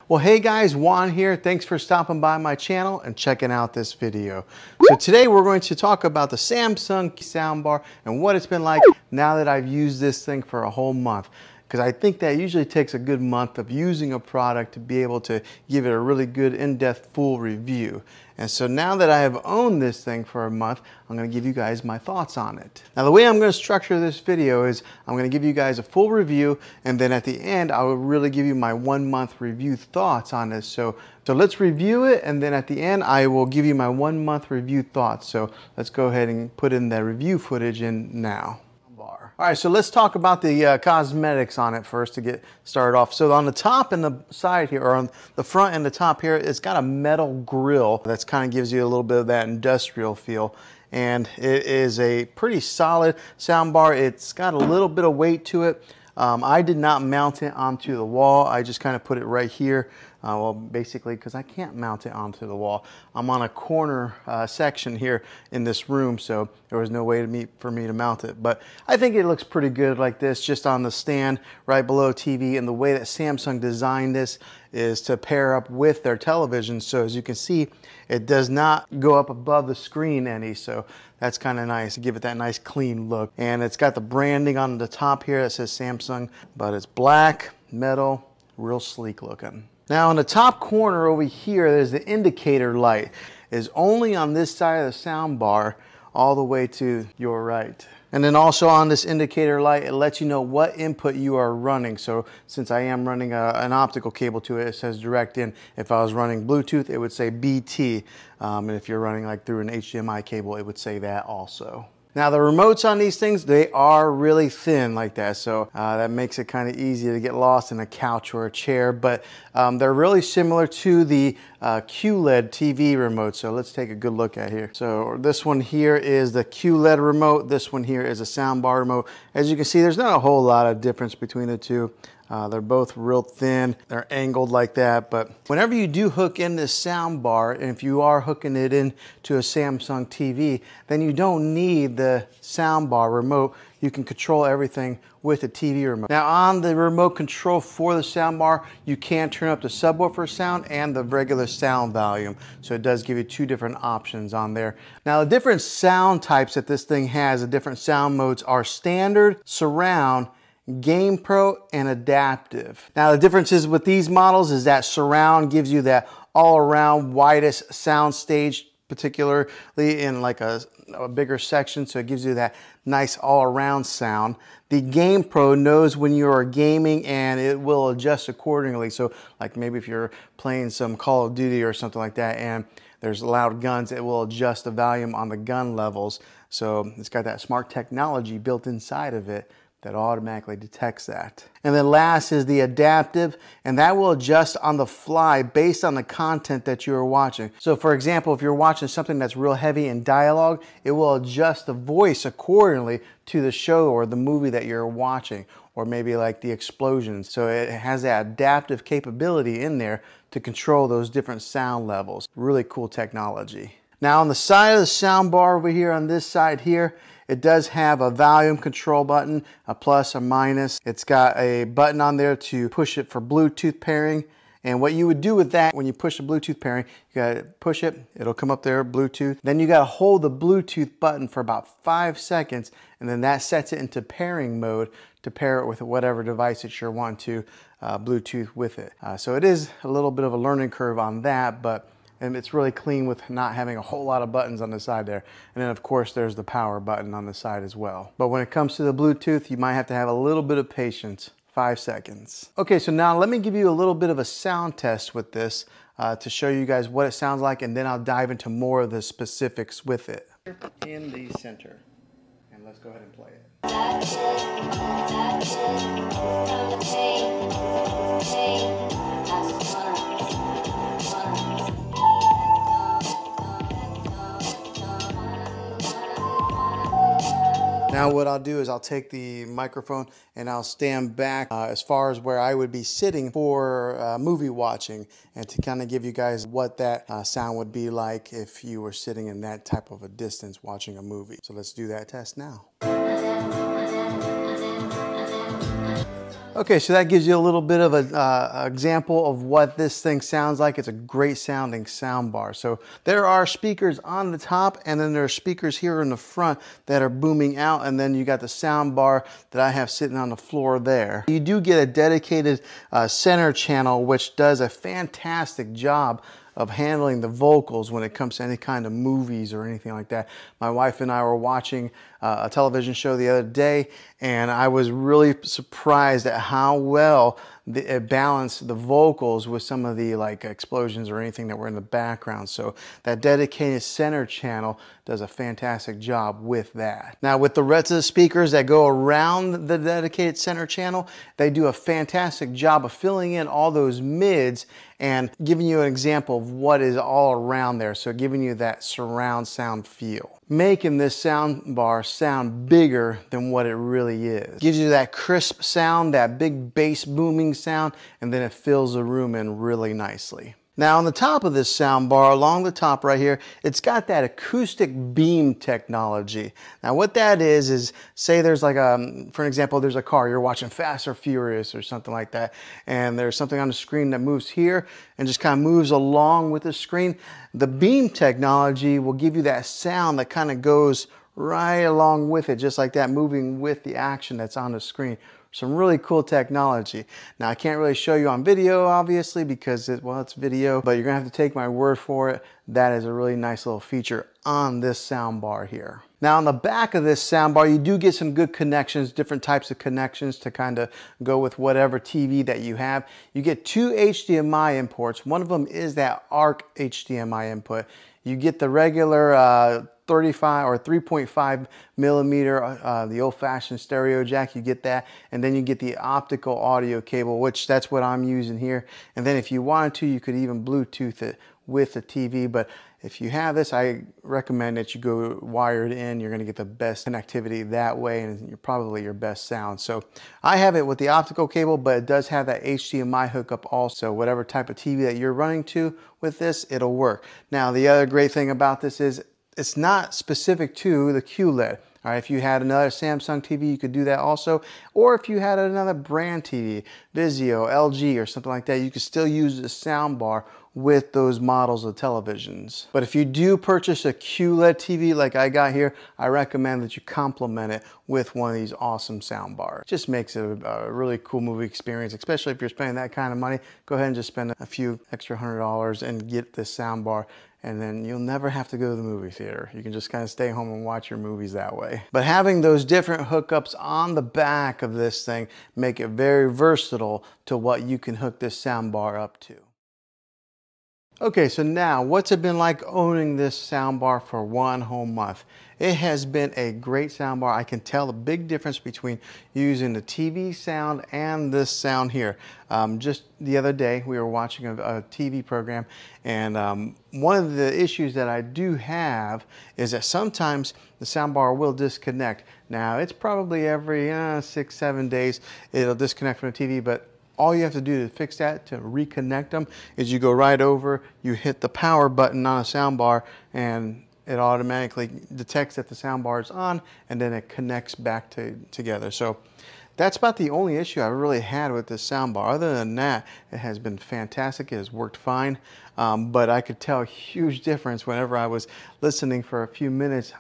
Well, hey guys, Juan here. Thanks for stopping by my channel and checking out this video. So today we're going to talk about the Samsung soundbar and what it's been like now that I've used this thing for a whole month. Because I think that usually takes a good month of using a product to be able to give it a really good in-depth full review. And so now that I have owned this thing for a month, I'm going to give you guys my thoughts on it. Now the way I'm going to structure this video is I'm going to give you guys a full review, and then at the end I will really give you my 1 month review thoughts on this. So let's review it, and then at the end I will give you my 1 month review thoughts. So let's go ahead and put in the review footage in now. All right, so let's talk about the cosmetics on it first to get started off. So on the top and the side here, or on the front and the top here, it's got a metal grill that's kind of gives you a little bit of that industrial feel. And it is a pretty solid soundbar. It's got a little bit of weight to it. I did not mount it onto the wall. I just kind of put it right here. Well, basically, because I can't mount it onto the wall. I'm on a corner section here in this room, so there was no way for me to mount it. But I think it looks pretty good like this, just on the stand right below TV. And the way that Samsung designed this is to pair up with their television. So as you can see, it does not go up above the screen any. So that's kind of nice, give it that nice clean look. And it's got the branding on the top here that says Samsung, but it's black, metal, real sleek looking. Now in the top corner over here, there's the indicator light. It's only on this side of the soundbar all the way to your right. And then also on this indicator light, it lets you know what input you are running. So since I am running an optical cable to it, it says direct in. If I was running Bluetooth, it would say BT. And if you're running like through an HDMI cable, it would say that also. Now the remotes on these things, they are really thin like that, so that makes it kind of easy to get lost in a couch or a chair, but they're really similar to the QLED TV remote. So let's take a good look at here. So this one here is the QLED remote, this one here is a soundbar remote. As you can see, there's not a whole lot of difference between the two. They're both real thin, they're angled like that, but whenever you do hook in this sound bar, and if you are hooking it into a Samsung TV, then you don't need the sound bar remote. You can control everything with the TV remote. Now on the remote control for the sound bar, you can turn up the subwoofer sound and the regular sound volume. So it does give you two different options on there. Now the different sound types that this thing has, the different sound modes are standard, surround, Game Pro, and adaptive. Now the differences with these models is that surround gives you that all-around widest sound stage, particularly in like a bigger section, so it gives you that nice all-around sound. The Game Pro knows when you are gaming and it will adjust accordingly. So like maybe if you're playing some Call of Duty or something like that and there's loud guns, it will adjust the volume on the gun levels. So it's got that smart technology built inside of it that automatically detects that. And then last is the adaptive, and that will adjust on the fly based on the content that you're watching. So for example, if you're watching something that's real heavy in dialogue, it will adjust the voice accordingly to the show or the movie that you're watching, or maybe like the explosions. So it has that adaptive capability in there to control those different sound levels. Really cool technology. Now on the side of the sound bar over here, on this side here, it does have a volume control button, a plus, a minus. It's got a button on there to push it for Bluetooth pairing. And what you would do with that, when you push the Bluetooth pairing, you gotta push it, it'll come up there, Bluetooth. Then you gotta hold the Bluetooth button for about 5 seconds, and then that sets it into pairing mode to pair it with whatever device that you're wanting to Bluetooth with it. So it is a little bit of a learning curve on that, but and it's really clean with not having a whole lot of buttons on the side there. And then of course there's the power button on the side as well. But when it comes to the Bluetooth, you might have to have a little bit of patience. 5 seconds. Okay, so now let me give you a little bit of a sound test with this to show you guys what it sounds like, and then I'll dive into more of the specifics with it. In the center, and let's go ahead and play it. Now what I'll do is I'll take the microphone and I'll stand back as far as where I would be sitting for movie watching, and to kind of give you guys what that sound would be like if you were sitting in that type of a distance watching a movie. So let's do that test now. Okay, so that gives you a little bit of an example of what this thing sounds like. It's a great sounding soundbar. So there are speakers on the top, and then there are speakers here in the front that are booming out, and then you got the soundbar that I have sitting on the floor there. You do get a dedicated center channel, which does a fantastic job of handling the vocals when it comes to any kind of movies or anything like that. My wife and I were watching a television show the other day, and I was really surprised at how well it balanced the vocals with some of the like explosions or anything that were in the background. So that dedicated center channel does a fantastic job with that. Now with the rest of the speakers that go around the dedicated center channel, they do a fantastic job of filling in all those mids and giving you an example of what is all around there. So giving you that surround sound feel, making this soundbar sound bigger than what it really is. Gives you that crisp sound, that big bass booming sound, and then it fills the room in really nicely. Now on the top of this soundbar, along the top right here, it's got that acoustic beam technology. Now what that is say there's like for an example, there's a car, you're watching Fast or Furious or something like that, and there's something on the screen that moves here and just kind of moves along with the screen. The beam technology will give you that sound that kind of goes right along with it, just like that, moving with the action that's on the screen. Some really cool technology. Now I can't really show you on video obviously because it's video, but you're gonna have to take my word for it. That is a really nice little feature on this soundbar here. Now on the back of this soundbar, you do get some good connections, different types of connections to kind of go with whatever TV that you have. You get two HDMI imports. One of them is that ARC HDMI input. You get the regular 35 or 3.5 millimeter, the old-fashioned stereo jack, you get that, and then you get the optical audio cable, which that's what I'm using here. And then if you wanted to, you could even Bluetooth it with the TV, but if you have this, I recommend that you go wired in. You're going to get the best connectivity that way, and you're probably your best sound. So I have it with the optical cable, but it does have that HDMI hookup also. Whatever type of TV that you're running to with this, it'll work. Now the other great thing about this is it's not specific to the QLED. All right, if you had another Samsung TV, you could do that also. Or if you had another brand TV, Vizio, LG, or something like that, you could still use the soundbar with those models of televisions. But if you do purchase a QLED TV like I got here, I recommend that you complement it with one of these awesome soundbars. It just makes it a really cool movie experience, especially if you're spending that kind of money. Go ahead and just spend a few extra $100 and get this soundbar, and then you'll never have to go to the movie theater. You can just kind of stay home and watch your movies that way. But having those different hookups on the back of this thing make it very versatile to what you can hook this soundbar up to. Okay, so now what's it been like owning this soundbar for one whole month? It has been a great soundbar. I can tell the big difference between using the TV sound and this sound here. Just the other day, we were watching a TV program, and one of the issues that I do have is that sometimes the soundbar will disconnect. Now, it's probably every 6-7 days it'll disconnect from the TV, but all you have to do to fix that, to reconnect them, is you go right over, you hit the power button on a soundbar, and it automatically detects that the soundbar is on, and then it connects back together. So that's about the only issue I've really had with this soundbar. Other than that, it has been fantastic. It has worked fine, but I could tell a huge difference whenever I was listening for a few minutes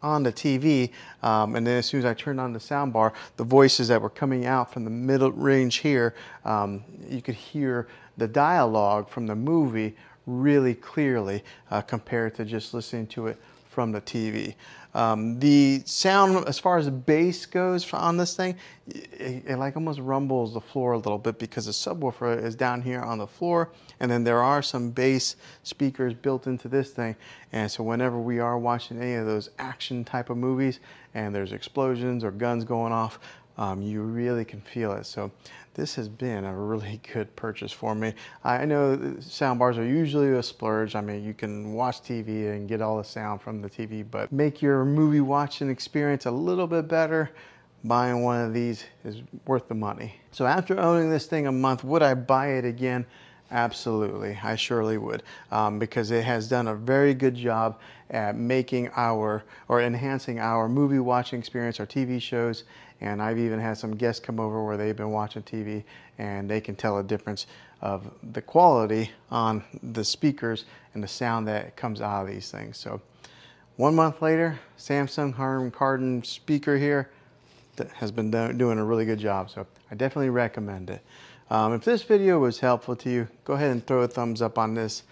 on the TV, and then as soon as I turned on the soundbar, the voices that were coming out from the middle range here, you could hear the dialogue from the movie really clearly compared to just listening to it from the TV. The sound, as far as the bass goes on this thing, it like almost rumbles the floor a little bit because the subwoofer is down here on the floor, and then there are some bass speakers built into this thing, and so whenever we are watching any of those action type of movies and there's explosions or guns going off, you really can feel it. So this has been a really good purchase for me. I know soundbars are usually a splurge. I mean, you can watch TV and get all the sound from the TV, but make your movie watching experience a little bit better, buying one of these is worth the money. So after owning this thing a month, would I buy it again? Absolutely, I surely would, because it has done a very good job at making our, or enhancing our movie watching experience, our TV shows, and I've even had some guests come over where they've been watching TV and they can tell a difference of the quality on the speakers and the sound that comes out of these things. So 1 month later, Samsung Harman Kardon speaker here that has been doing a really good job, so I definitely recommend it. If this video was helpful to you, go ahead and throw a thumbs up on this.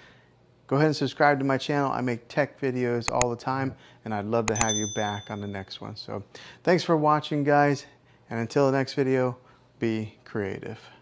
Go ahead and subscribe to my channel. I make tech videos all the time, and I'd love to have you back on the next one. So thanks for watching, guys, and until the next video, be creative.